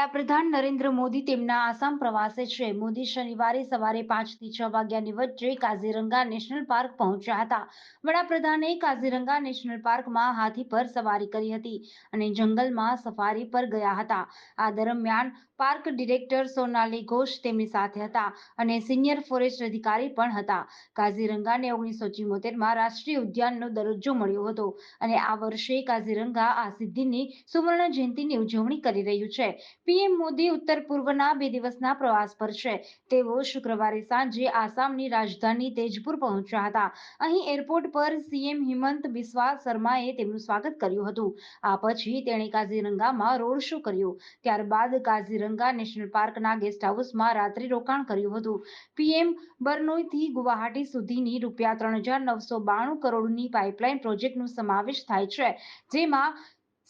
વડાપ્રધાન નરેન્દ્ર મોદી તેમના આસામ પ્રવાસે છે. મોદી શનિવારે સવારે 5 થી 6 વાગ્યાની વચ્ચે કાઝીરંગા નેશનલ પાર્ક પહોંચ્યા હતા. વડાપ્રધાને કાઝીરંગા નેશનલ પાર્કમાં હાથી પર સવારી કરી હતી અને જંગલમાં સફારી પર ગયા હતા. આ દરમિયાન પાર્ક ડિરેક્ટર સોનાલી ઘોષ તેમની સાથે હતા અને સિનિયર ફોરેસ્ટ અધિકારી પણ હતા. કાઝીરંગાને 1974માં રાષ્ટ્રીય ઉદ્યાનનો દરજ્જો મળ્યો હતો અને આ વર્ષે કાઝીરંગા આ સિદ્ધિની સુવર્ણ જયંતિની ઉજવણી કરી રહ્યું છે. પીએમ મોદી ઉત્તર પૂર્વના 2 દિવસના પ્રવાસ પર છે. તેઓ શુક્રવારે સાંજે આસામની રાજધાની તેજપુર પહોંચ્યા હતા. અહીં એરપોર્ટ પર સીએમ હિમંત બિસ્વા શર્માએ તેમનું સ્વાગત કર્યું હતું. આ પછી તેણે કાઝીરંગામાં રોડ શો કર્યો. ત્યારબાદ કાઝીરંગા નેશનલ પાર્કના ગેસ્ટ હાઉસમાં રાત્રિ રોકાણ કર્યું હતું. પીએમ બરનોઈથી ગુવાહાટી સુધીની ₹3,992 કરોડની પાઇપલાઇન પ્રોજેક્ટનો સમાવેશ થાય છે, જેમાં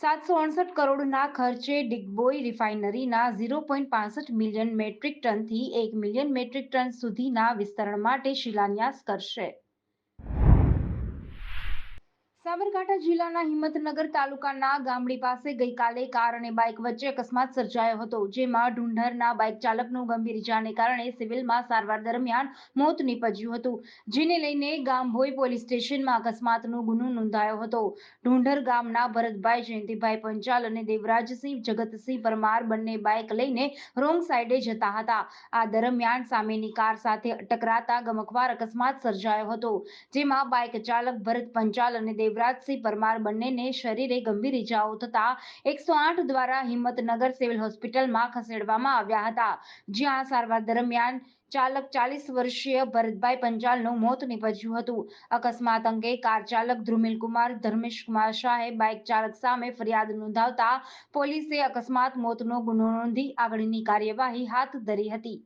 768 કરોડના ખર્ચે ડિગબોઈ રિફાઇનરીના 0.65 મિલિયન મેટ્રિક ટનથી 1 મિલિયન મેટ્રિક ટન સુધીના વિસ્તરણ માટે શિલાન્યાસ કરશે. સાબરકાંઠા જિલ્લાના હિંમતનગર તાલુકાના ગામડી પાસે ગઈકાલે કાર અને બાઇક વચ્ચે અકસ્માત સર્જાયો હતો, જેમાં ઢુંઢરના બાઇક ચાલકનું ગંભીર ઇજાને કારણે સિવિલમાં સારવાર દરમિયાન મોત નીપજ્યું હતું, જેને લઈને ગામભોઈ પોલીસ સ્ટેશનમાં અકસ્માતનો ગુનો નોંધાયો હતો. ઢુંઢર ગામના ભરતભાઈ જયંતિભાઈ પંચાલ અને દેવરાજસિંહ જગતસિંહ પરમાર બંને બાઇક લઈને રોંગ સાઈડે જતા હતા. આ દરમિયાન સામેની કાર સાથે ટકરાતા ગમખ્વાર અકસ્માત સર્જાયો હતો, જેમાં બાઇક ચાલક ભરત પંચાલ અને દેવરાજસિંહ પરમાર બંનેને શરીરે ગંભીર ઇજાઓ થતા 108 દ્વારા હિંમતનગર સિવિલ હોસ્પિટલમાં ખસેડવામાં આવ્યા હતા, જ્યાં સારવાર દરમિયાન ચાલક 40 વર્ષીય ભરતભાઈ પંચાલનું મોત નીપજ્યું હતું. અકસ્માત અંગે કાર ચાલક ધ્રુમિલકુમાર ધર્મેશકુમાર શાહે બાઇક ચાલક સામે ફરિયાદ નોંધાવતા પોલીસે અકસ્માત મોતનો ગુનો નોંધી આગળની કાર્યવાહી હાથ ધરી હતી.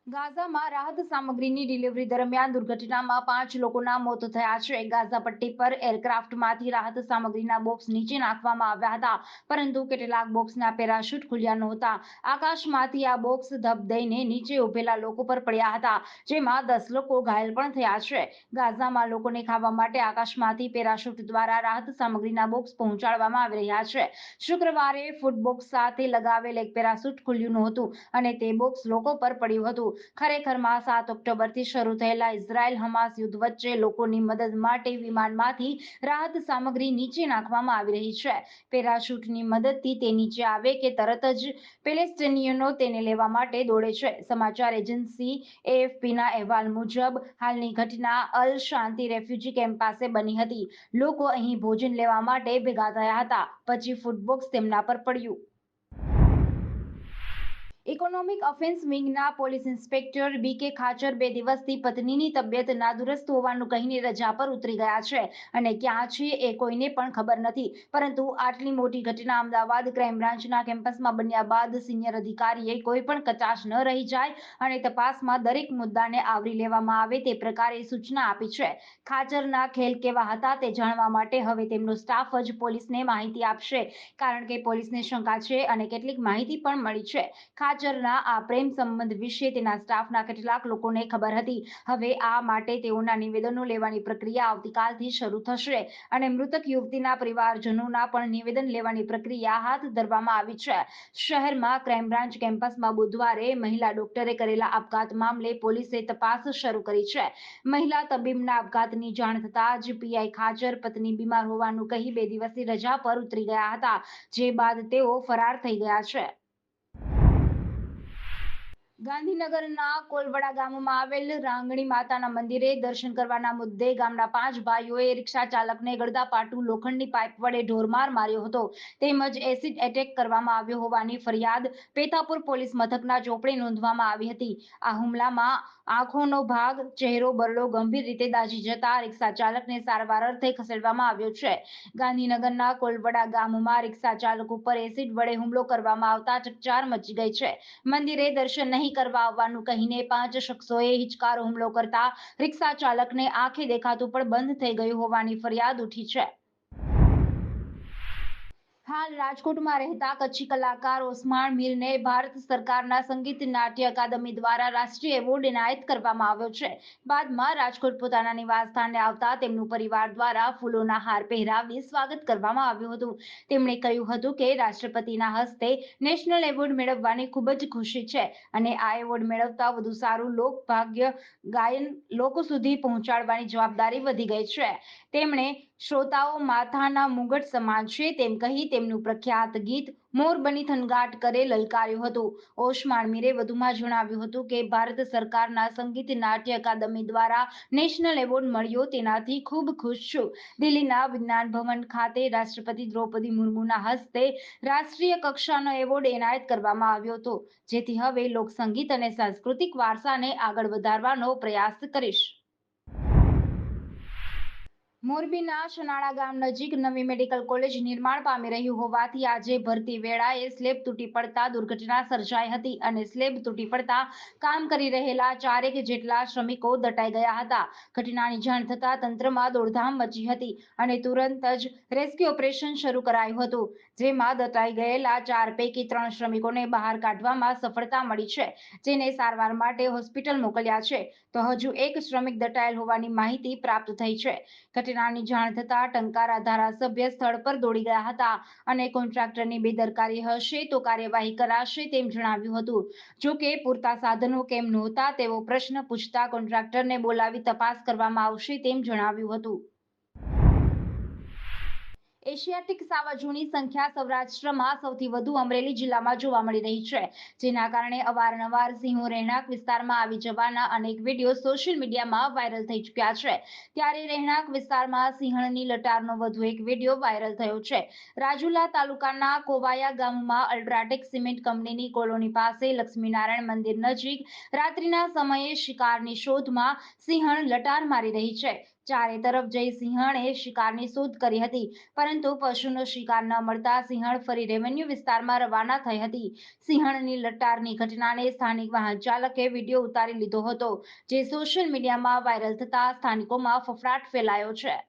ગાઝામાં રાહત સામગ્રીની ડિલિવરી દરમિયાન દુર્ઘટનામાં 5 લોકોના મોત થયા છે. ગાઝા પટ્ટી પર એરક્રાફ્ટમાંથી રાહત સામગ્રીના બોક્સ નીચે નાખવામાં આવ્યા હતા, પરંતુ કેટલાક બોક્સના પેરાશૂટ ખુલ્યા નહોતા. આકાશમાંથી આ બોક્સ ધબ દઈને નીચે ઉભેલા લોકો પર પડ્યા હતા, જેમાં 10 લોકો ઘાયલ પણ થયા છે. ગાઝામાં લોકોને ખાવા માટે આકાશમાંથી પેરાશૂટ દ્વારા રાહત સામગ્રીના બોક્સ પહોંચાડવામાં આવી રહ્યા છે. શુક્રવારે ફૂડ બોક્સ સાથે લગાવેલ એક પેરાશૂટ ખુલ્યું નહોતું અને તે બોક્સ લોકો પર પડ્યું હતું. ખરેખરમાં 7 ઓક્ટોબરથી શરૂ થયેલા ઇઝરાયલ-હમાસ યુદ્ધ વચ્ચે લોકોની મદદ માટે વિમાનમાંથી રાહત સામગ્રી નીચે નાખવામાં આવી રહી છે. પેરાશૂટની મદદથી તે નીચે આવે કે તરત જ પેલેસ્ટીનીયનો તેને લેવા માટે દોડે છે. સમાચાર એજન્સી એએફપીના અહેવાલ મુજબ હાલની ઘટના અલ શાંતિ રેફ્યુજી કેમ્પ પાસે બની હતી. લોકો અહીં ભોજન લેવા માટે ભેગા થયા હતા, પછી ફૂડ બોક્સ તેમના પર પડ્યું. ઇકોનોમિક ઓફેન્સ વિંગના પોલીસ ઇન્સ્પેક્ટર બીકે ખાચર 2 દિવસથી પત્નીની તબિયત નાદુરસ્ત હોવાનું કહીને રજા પર ઉતરી ગયા છે અને ક્યાં છે એ કોઈને પણ ખબર નથી. પરંતુ આટલી મોટી ઘટના અમદાવાદ ક્રાઇમ બ્રાન્ચના કેમ્પસમાં બન્યા બાદ સિનિયર અધિકારીએ કોઈ પણ કચાશ ન રહી જાય અને તપાસમાં દરેક મુદ્દાને આવરી લેવામાં આવે તે પ્રકારે સૂચના આપી છે. ખાચરના ખેલ કેવા હતા તે જાણવા માટે હવે તેમનો સ્ટાફ જ પોલીસને માહિતી આપશે, કારણ કે પોલીસને શંકા છે અને કેટલીક માહિતી પણ મળી છે. ખાચરના આ પ્રેમ સંબંધ વિશે તેના સ્ટાફના કેટલાક લોકોને ખબર હતી. હવે આ માટે તેઓના નિવેદનો લેવાની પ્રક્રિયા આવતીકાલથી શરૂ થશે અને મૃતક યુવતીના પરિવારજનોના પણ નિવેદન લેવાની પ્રક્રિયા હાથ ધરવામાં આવી છે. શહેરમાં ક્રાઇમ બ્રાન્ચ કેમ્પસમાં બુધવારે મહિલા ડોક્ટરે કરેલા આપઘાત મામલે પોલીસે તપાસ શરૂ કરી છે. મહિલા તબીબના આપઘાતની જાણ થતાં જ પીઆઈ ખાચર પત્ની બીમાર હોવાનું કહી 2 દિવસની રજા પર ઉતરી ગયા હતા, જે બાદ તેઓ ફરાર થઈ ગયા છે. ગાંધીનગરના કોલવડા ગામમાં આવેલ રાંગણી માતાના મંદિરે દર્શન કરવાના મુદ્દે ગામના 5 ભાઈઓએ રિક્ષા ચાલકને ગળદાપાટું લોખંડની પાઇપ વડે ઢોરમાર માર્યો હતો, તેમજ એસિડ એટેક કરવામાં આવ્યો હોવાની ફરિયાદ પેથાપુર પોલીસ મથકના ચોપડે નોંધવામાં આવી હતી. આ હુમલામાં આંખોનો ભાગ, ચહેરો, બરડો ગંભીર રીતે દાઝી જતા રિક્ષા ચાલકને સારવાર અર્થે ખસેડવામાં આવ્યો છે. ગાંધીનગરના કોલવડા ગામમાં રિક્ષા ચાલક ઉપર એસિડ વડે હુમલો કરવામાં આવતા ચકચાર મચી ગઈ છે. મંદિરે દર્શન નહીં કરવા આવવાનું કહીને 5 શખ્સોએ હિચકારો હુમલો કરતા રિક્ષા ચાલકને આંખે દેખાતું પણ બંધ થઈ ગયું હોવાની ફરિયાદ ઉઠી છે. હાલ રાજકોટમાં રહેતા કચ્છી કલાકાર ઓસ્માણ મીરને ભારત સરકારના સંગીત નાટ્ય અકાદમી દ્વારા રાષ્ટ્રીય એવોર્ડ એનાયત કરવામાં આવ્યો છે. બાદમાં રાજકોટ પોતાના નિવાસસ્થાને આવતા તેમનું પરિવાર દ્વારા ફૂલોના હાર પહેરાવી સ્વાગત કરવામાં આવ્યું હતું. તેમણે કહ્યું હતું કે રાષ્ટ્રપતિના હસ્તે નેશનલ એવોર્ડ મેળવવાની ખૂબ જ ખુશી છે અને આ એવોર્ડ મેળવતા વધુ સારું લોકભાગ્ય ગાયન લોકો સુધી પહોંચાડવાની જવાબદારી વધી ગઈ છે. તેમણે શ્રોતાઓ માથાના મુગટ સમાન છે તેમ કહી તેમનું પ્રખ્યાત ગીત મોર બની થનગાટ કરે લલકાર્યું હતું. ઓસ્માણ મીરે વધુમાં જણાવ્યું હતું કે ભારત સરકારના સંગીત નાટ્ય અકાદમી દ્વારા નેશનલ એવોર્ડ મળ્યો તેનાથી ખૂબ ખુશ છું. દિલ્હીના વિજ્ઞાન ભવન ખાતે રાષ્ટ્રપતિ દ્રૌપદી મુર્મુના હસ્તે રાષ્ટ્રીય કક્ષાનો એવોર્ડ એનાયત કરવામાં આવ્યો હતો, જેથી હવે લોકસંગીત અને સાંસ્કૃતિક વારસાને આગળ વધારવાનો પ્રયાસ કરીશ. મોરબીના શનાળા ગામ નજીક નવી મેડિકલ કોલેજ નિર્માણ પામી રહ્યું હોવાથી આજે ભરતી વેળાએ સ્લેબ તૂટી પડતા દુર્ઘટના સર્જાઈ હતી અને સ્લેબ તૂટી પડતા કામ કરી રહેલા 4 જેટલા શ્રમિકો દટાઈ ગયા હતા. ઘટનાની જાણ થતાં તંત્રમાં દોડધામ મચી હતી અને તુરંત જ રેસ્ક્યુ ઓપરેશન શરૂ કરાયું હતું, જેમાં દટાઈ ગયેલા 4 પૈકી 3 શ્રમિકોને બહાર કાઢવામાં સફળતા મળી છે, જેને સારવાર માટે હોસ્પિટલ મોકલ્યા છે, તો હજુ એક શ્રમિક દટાયેલ હોવાની માહિતી પ્રાપ્ત થઈ છે. ઘટનાની જાણ થતાં ટંકારા ધારાસભ્ય સ્થળ પર દોડી ગયા હતા અને કોન્ટ્રાક્ટરની બેદરકારી હશે તો કાર્યવાહી કરાશે તેમ જણાવ્યું હતું. જો કે પૂરતા સાધનો કેમ નહોતા તેવો પ્રશ્ન પૂછતા કોન્ટ્રાક્ટરને બોલાવી તપાસ કરવામાં આવશે તેમ જણાવ્યું હતું. એશિયાટિક સાવજોની સંખ્યા સૌરાષ્ટ્રમાં સૌથી વધુ અમરેલી જિલ્લામાં જોવા મળી રહી છે, જેના કારણે અવારનવાર સિંહો રહેણાંક વિસ્તારમાં આવી જવાના અનેક વિડીયો સોશિયલ મીડિયામાં વાયરલ થઈ ચૂક્યા છે. ત્યારે રહેણાંક વિસ્તારમાં સિંહણની લટારનો વધુ એક વિડીયો વાયરલ થયો છે. રાજુલા તાલુકાના કોવાયા ગામમાં અલ્ટ્રાટેક સિમેન્ટ કંપનીની કોલોની પાસે લક્ષ્મીનારાયણ મંદિર નજીક રાત્રિના સમયે શિકારની શોધમાં સિંહણ લટાર મારી રહી છે. ચારે તરફ જઈ સિંહણે શિકારની શોધ કરી હતી, પરંતુ પશુનો શિકાર ન મળતા સિંહણ ફરી રેવન્યુ વિસ્તારમાં રવાના થઈ હતી. સિંહણની લટારની ઘટનાને સ્થાનિક વાહન ચાલકે વિડીયો ઉતારી લીધો હતો, જે સોશિયલ મીડિયામાં વાયરલ થતા સ્થાનિકોમાં ફફડાટ ફેલાયો છે.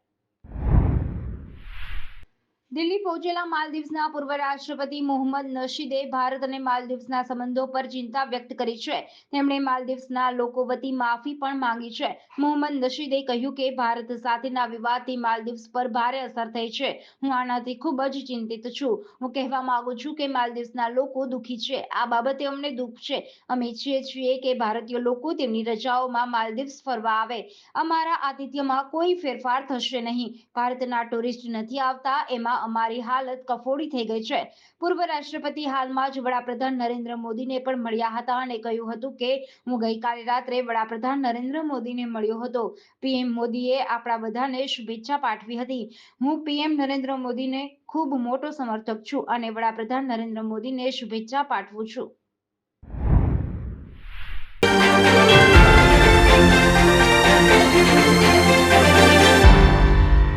દિલ્હી પહોંચેલા માલદીવ્સના પૂર્વ રાષ્ટ્રપતિ મોહમ્મદ નશીદે ભારત અને માલદીવ્સના સંબંધો પર ચિંતા વ્યક્ત કરી છે. તેમણે માલદીવ્સના લોકો વતી માફી પણ માંગી છે. મોહમ્મદ નશીદે કહ્યું કે ભારત સાથેના વિવાદથી માલદીવ્સ પર ભારે અસર થઈ છે. હું આનાથી ખૂબ જ ચિંતિત છું. હું કહેવા માંગુ છું કે માલદીવ્સના લોકો દુઃખી છે. આ બાબતે અમને દુઃખ છે. અમે ઈચ્છીએ છીએ કે ભારતીય લોકો તેમની રજાઓમાં માલદીવ્સ ફરવા આવે. અમારા આતિથ્યમાં કોઈ ફેરફાર થશે નહીં. ભારતના ટુરિસ્ટ નથી આવતા, એમાં અમારી હાલત કફોડી થઈ ગઈ છે. પૂર્વ રાષ્ટ્રપતિ હાલમાં જ વડાપ્રધાન નરેન્દ્ર મોદીને પણ મળ્યા હતા અને કહ્યું હતું કે હું ગઈકાલે રાત્રે વડાપ્રધાન નરેન્દ્ર મોદીને મળ્યો હતો. પીએમ મોદીએ આપણા બધાને શુભેચ્છા પાઠવી હતી. હું પીએમ નરેન્દ્ર મોદીને ખૂબ મોટો સમર્થક છું અને વડાપ્રધાન નરેન્દ્ર મોદીને શુભેચ્છા પાઠવું છું.